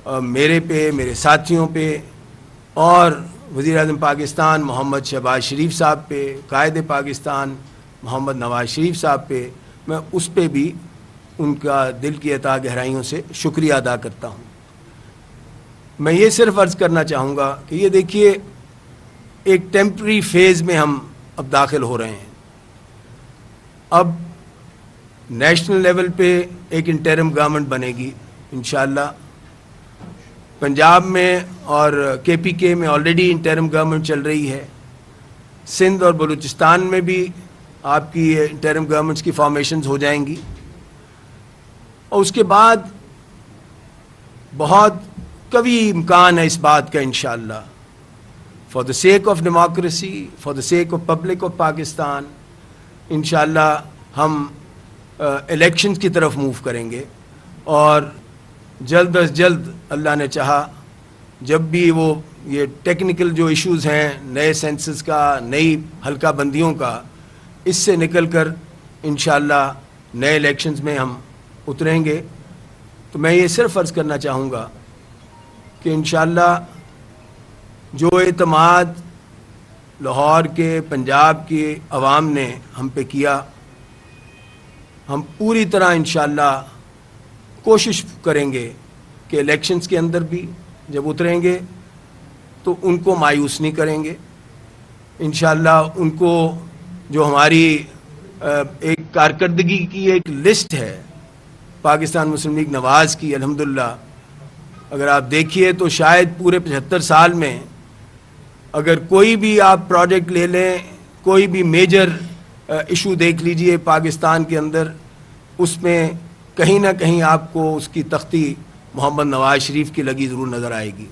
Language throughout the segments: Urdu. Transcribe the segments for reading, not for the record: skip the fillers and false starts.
میرے پہ، میرے ساتھیوں پہ اور وزیر اعظم پاکستان محمد شہباز شریف صاحب پہ، قائد پاکستان محمد نواز شریف صاحب پہ، میں اس پہ بھی ان کا دل کی عطا گہرائیوں سے شکریہ ادا کرتا ہوں۔ میں یہ صرف عرض کرنا چاہوں گا کہ یہ دیکھیے ایک ٹیمپری فیز میں ہم اب داخل ہو رہے ہیں۔ اب نیشنل لیول پہ ایک انٹرم گورنمنٹ بنے گی انشاءاللہ۔ پنجاب میں اور کے پی کے میں آلریڈی انٹرم گورنمنٹ چل رہی ہے۔ سندھ اور بلوچستان میں بھی آپ کی انٹرم گورنمنٹس کی فارمیشنز ہو جائیں گی، اور اس کے بعد بہت قوی امکان ہے اس بات کا انشاءاللہ، for the sake of democracy, for the sake of public of Pakistan, انشاءاللہ ہم الیکشنز کی طرف موو کریں گے، اور جلد از جلد اللہ نے چاہا جب بھی وہ یہ ٹیکنیکل جو ایشوز ہیں نئے سینسس کا، نئی حلقہ بندیوں کا، اس سے نکل کر انشاءاللہ نئے الیکشنز میں ہم اتریں گے۔ تو میں یہ صرف عرض کرنا چاہوں گا کہ انشاءاللہ جو اعتماد لاہور کے، پنجاب کی عوام نے ہم پہ کیا، ہم پوری طرح انشاءاللہ کوشش کریں گے کہ الیکشنز کے اندر بھی جب اتریں گے تو ان کو مایوس نہیں کریں گے انشاءاللہ۔ ان کو جو ہماری ایک کارکردگی کی ایک لسٹ ہے پاکستان مسلم لیگ نواز کی، الحمدللہ اگر آپ دیکھیے تو شاید پورے 75 سال میں اگر کوئی بھی آپ پروجیکٹ لے لیں، کوئی بھی میجر ایشو دیکھ لیجئے پاکستان کے اندر، اس میں کہیں نہ کہیں آپ کو اس کی تختی محمد نواز شریف کی لگی ضرور نظر آئے گی۔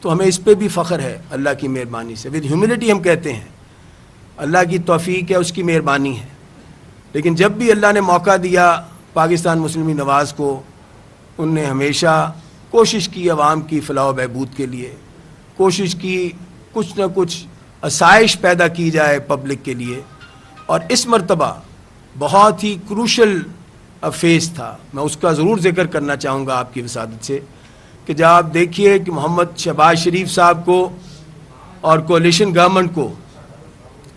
تو ہمیں اس پہ بھی فخر ہے اللہ کی مہربانی سے، ود ہیوملٹی ہم کہتے ہیں، اللہ کی توفیق ہے، اس کی مہربانی ہے۔ لیکن جب بھی اللہ نے موقع دیا پاکستان مسلم لیگ نواز کو، ان نے ہمیشہ کوشش کی عوام کی فلاح و بہبود کے لیے، کوشش کی کچھ نہ کچھ آسائش پیدا کی جائے پبلک کے لیے، اور اس مرتبہ بہت ہی کروشل فیز تھا۔ میں اس کا ضرور ذکر کرنا چاہوں گا آپ کی وسادت سے کہ جب آپ دیکھیے کہ محمد شہباز شریف صاحب کو اور کولیشن گورنمنٹ کو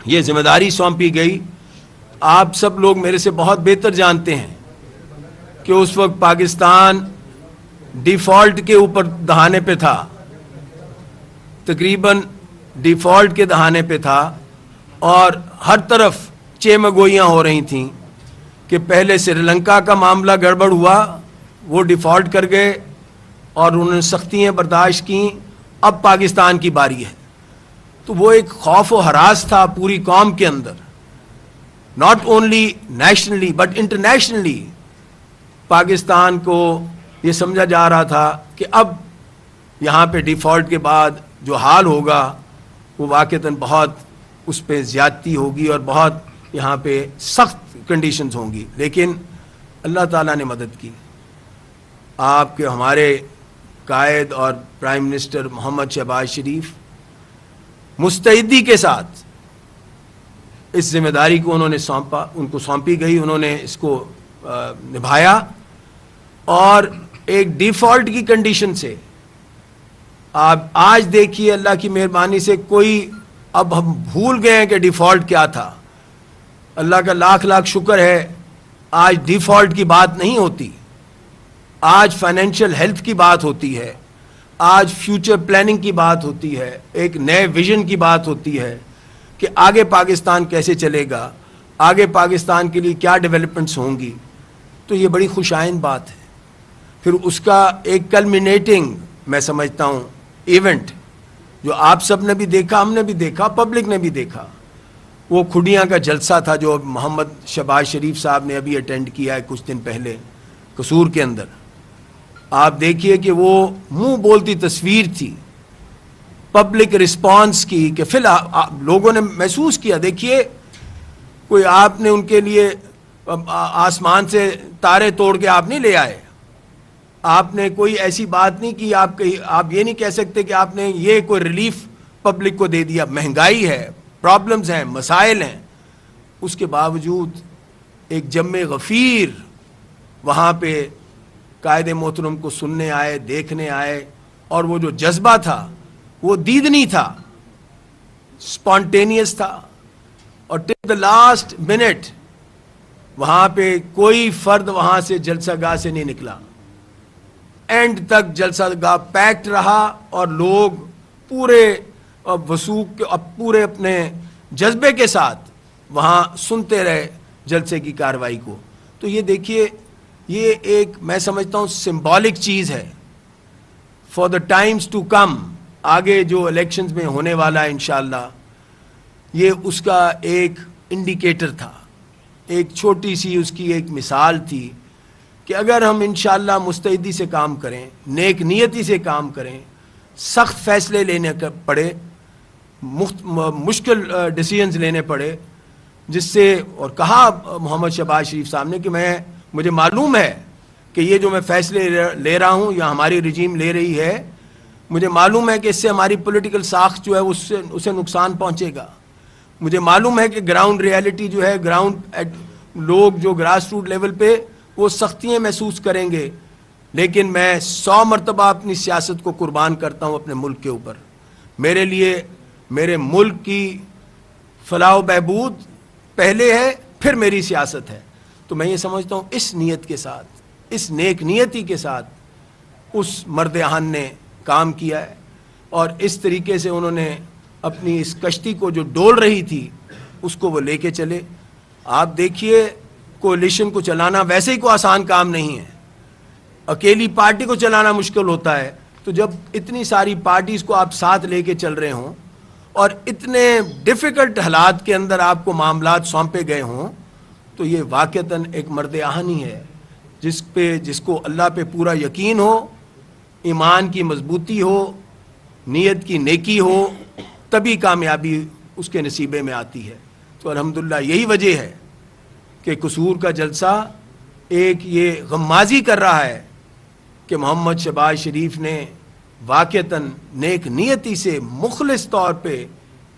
یہ ذمہ داری سونپی گئی، آپ سب لوگ میرے سے بہت بہتر جانتے ہیں کہ اس وقت پاکستان ڈیفالٹ کے اوپر دہانے پہ تھا، تقریباً ڈیفالٹ کے دہانے پہ تھا، اور ہر طرف چیمگوئیاں ہو رہی تھیں کہ پہلے سری لنکا کا معاملہ گڑبڑ ہوا، وہ ڈیفالٹ کر گئے اور انہوں نے سختیاں برداشت کیں، اب پاکستان کی باری ہے۔ تو وہ ایک خوف و ہراس تھا پوری قوم کے اندر، not only nationally but internationally. Pakistan کو یہ سمجھا جا رہا تھا کہ اب یہاں پہ ڈیفالٹ کے بعد جو حال ہوگا وہ واقعتاً بہت اس پہ زیادتی ہوگی اور بہت یہاں پہ سخت کنڈیشنز ہوں گی، لیکن اللہ تعالیٰ نے مدد کی۔ آپ کے ہمارے قائد اور پرائم منسٹر محمد شہباز شریف مستعدی کے ساتھ اس ذمہ داری کو انہوں نے سونپا، ان کو سونپی گئی، انہوں نے اس کو نبھایا، اور ایک ڈیفالٹ کی کنڈیشن سے آپ آج دیکھیے اللہ کی مہربانی سے کوئی، اب ہم بھول گئے ہیں کہ ڈیفالٹ کیا تھا۔ اللہ کا لاکھ لاکھ شکر ہے آج ڈیفالٹ کی بات نہیں ہوتی، آج فائنینشیل ہیلتھ کی بات ہوتی ہے، آج فیوچر پلاننگ کی بات ہوتی ہے، ایک نئے ویژن کی بات ہوتی ہے کہ آگے پاکستان کیسے چلے گا، آگے پاکستان کے لیے کیا ڈیولپمنٹس ہوں گی۔ تو یہ بڑی خوشائند بات ہے۔ پھر اس کا ایک کلمینیٹنگ میں سمجھتا ہوں ایونٹ جو آپ سب نے بھی دیکھا، ہم نے بھی دیکھا، پبلک نے بھی دیکھا، وہ کھڈیاں کا جلسہ تھا جو محمد شہباز شریف صاحب نے ابھی اٹینڈ کیا ہے کچھ دن پہلے قصور کے اندر۔ آپ دیکھیے کہ وہ منہ بولتی تصویر تھی پبلک رسپانس کی، کہ فی الحال لوگوں نے محسوس کیا، دیکھیے کوئی آپ نے ان کے لیے آسمان سے تارے توڑ کے آپ نہیں لے آئے، آپ نے کوئی ایسی بات نہیں کی، آپ یہ نہیں کہہ سکتے کہ آپ نے یہ کوئی ریلیف پبلک کو دے دیا۔ مہنگائی ہے، پرابلمز ہیں، مسائل ہیں، اس کے باوجود ایک جم غفیر وہاں پہ قائد محترم کو سننے آئے, دیکھنے آئے, اور وہ جو جذبہ تھا وہ دیدنی تھا, اسپونٹینیس تھا, اور ٹل دا لاسٹ منٹ وہاں پہ کوئی فرد وہاں سے جلسہ گاہ سے نہیں نکلا. اینڈ تک جلسہ گاہ پیکڈ رہا اور لوگ پورے وثوق پورے اپنے جذبے کے ساتھ وہاں سنتے رہے جلسے کی کارروائی کو. تو یہ دیکھیے, یہ ایک میں سمجھتا ہوں سمبولک چیز ہے for the times to come. آگے جو الیکشنز میں ہونے والا ہے انشاءاللہ, یہ اس کا ایک انڈیکیٹر تھا, ایک چھوٹی سی اس کی ایک مثال تھی کہ اگر ہم انشاءاللہ مستعدی سے کام کریں, نیک نیتی سے کام کریں, سخت فیصلے لینے پڑے, مشکل ڈیسیژنز لینے پڑے, جس سے, اور کہا محمد شہباز شریف صاحب نے کہ مجھے معلوم ہے کہ یہ جو میں فیصلے لے رہا ہوں یا ہماری رجیم لے رہی ہے, مجھے معلوم ہے کہ اس سے ہماری پولیٹیکل ساخت جو ہے اسے نقصان پہنچے گا. مجھے معلوم ہے کہ گراؤنڈ ریالٹی جو ہے, لوگ جو گراس روٹ لیول پہ وہ سختیاں محسوس کریں گے, لیکن میں 100 مرتبہ اپنی سیاست کو قربان کرتا ہوں اپنے ملک کے اوپر. میرے لیے میرے ملک کی فلاح و بہبود پہلے ہے, پھر میری سیاست ہے. تو میں یہ سمجھتا ہوں اس نیت کے ساتھ, اس نیک نیتی کے ساتھ اس مرد آہن نے کام کیا ہے, اور اس طریقے سے انہوں نے اپنی اس کشتی کو جو ڈول رہی تھی اس کو وہ لے کے چلے. آپ دیکھیے, کولیشن کو چلانا ویسے ہی کوئی آسان کام نہیں ہے, اکیلی پارٹی کو چلانا مشکل ہوتا ہے. تو جب اتنی ساری پارٹیز کو آپ ساتھ لے کے چل رہے ہوں اور اتنے ڈیفیکلٹ حالات کے اندر آپ کو معاملات سونپے گئے ہوں, تو یہ واقعتاً ایک مرد آہن ہی ہے جس کو اللہ پہ پورا یقین ہو, ایمان کی مضبوطی ہو, نیت کی نیکی ہو, تبھی کامیابی اس کے نصیبے میں آتی ہے. تو الحمدللہ یہی وجہ ہے کہ قصور کا جلسہ ایک یہ غمازی کر رہا ہے کہ محمد شہباز شریف نے واقعتاً نیک نیتی سے مخلص طور پہ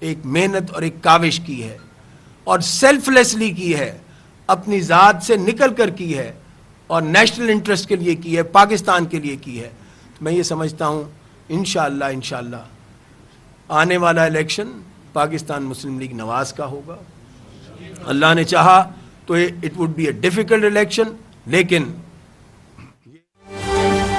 ایک محنت اور ایک کاوش کی ہے, اور سیلف لیسلی کی ہے, اپنی ذات سے نکل کر کی ہے, اور نیشنل انٹرسٹ کے لیے کی ہے, پاکستان کے لیے کی ہے. تو میں یہ سمجھتا ہوں انشاءاللہ آنے والا الیکشن پاکستان مسلم لیگ نواز کا ہوگا. اللہ نے چاہا تو it would be a difficult election, لیکن